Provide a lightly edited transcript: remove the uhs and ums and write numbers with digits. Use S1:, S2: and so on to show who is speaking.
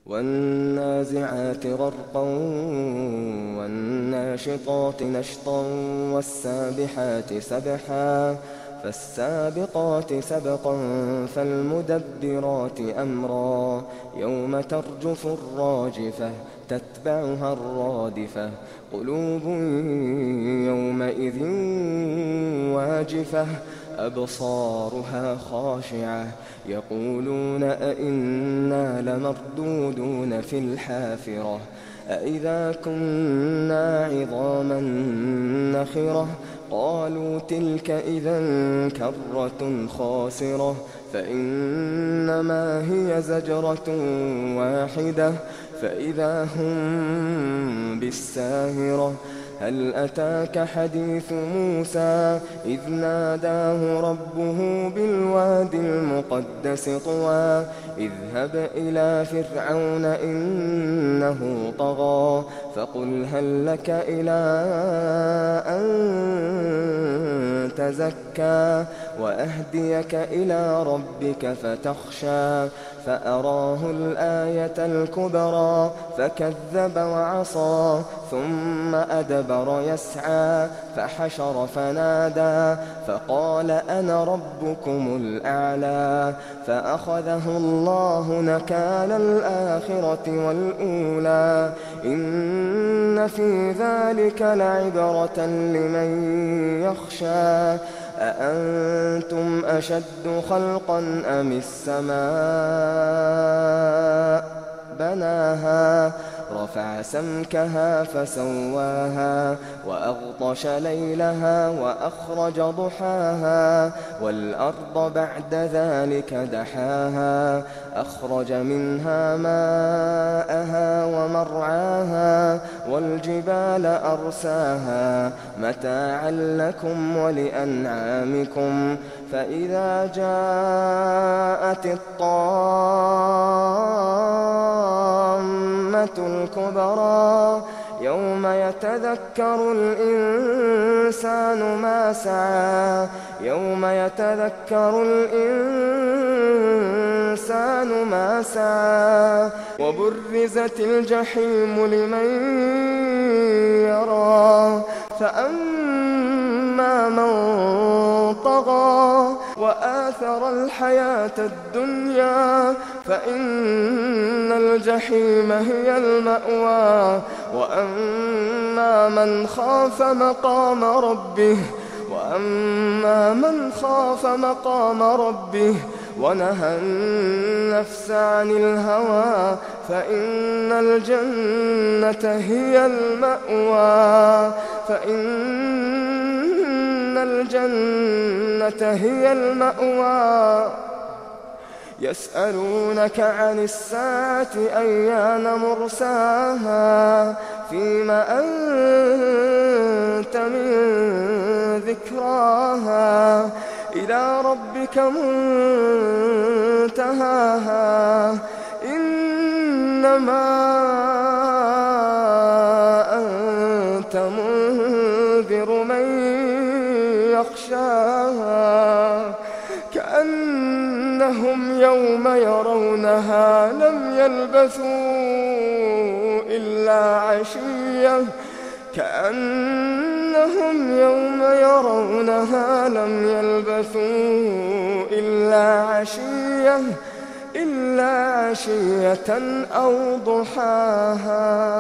S1: والنازعات غرقا والناشطات نشطا والسابحات سبحا فالسابقات سبقا فالمدبرات أمرا يوم ترجف الراجفة تتبعها الرادفة قلوب يومئذ واجفة أبصارها خاشعة يقولون أئنا لمردودون في الحافرة أئذا كنا عظاما نخرة قالوا تلك إذا كرة خاسرة فإنما هي زجرة واحدة فإذا هم بالساهرة هل أتاك حديث موسى إذ ناداه ربه بالوادي المقدس طوى اذهب إلى فرعون إنه طغى فقل هل لك إلى أن تزكى وأهديك إلى ربك فتخشى فأراه الآية الكبرى فكذب وعصى ثم أدبر يسعى فحشر فنادى فقال أنا ربكم الأعلى فأخذه الله نكال الآخرة والأولى إن في ذلك لعبرة لمن يخشى أأنتم أشد خلقا أم السماء بناها رفع سمكها فسواها وأغطش ليلها وأخرج ضحاها والأرض بعد ذلك دحاها أخرج منها ماءها ومرعاها والجبال أرساها متاعا لكم ولأنعامكم فإذا جاءت الطامة الكبرى يوم يتذكر الإنسان ما سعى يوم يتذكر الإنسان ما سعى وبرزت الجحيم لمن يرى فأما من طغى وآثر الحياة الدنيا فإن الجحيم هي المأوى وأما من خاف مقام ربه ونهى النفس عن الهوى فإن الجنة هي المأوى يسألونك عن الساعة أيان مرساها فيما أنت من ذكراها إلى ربك منتهاها إنما أنت منذر من يخشاها كأنهم يوم يرونها لم يلبثوا إلا عشية أو ضحاها.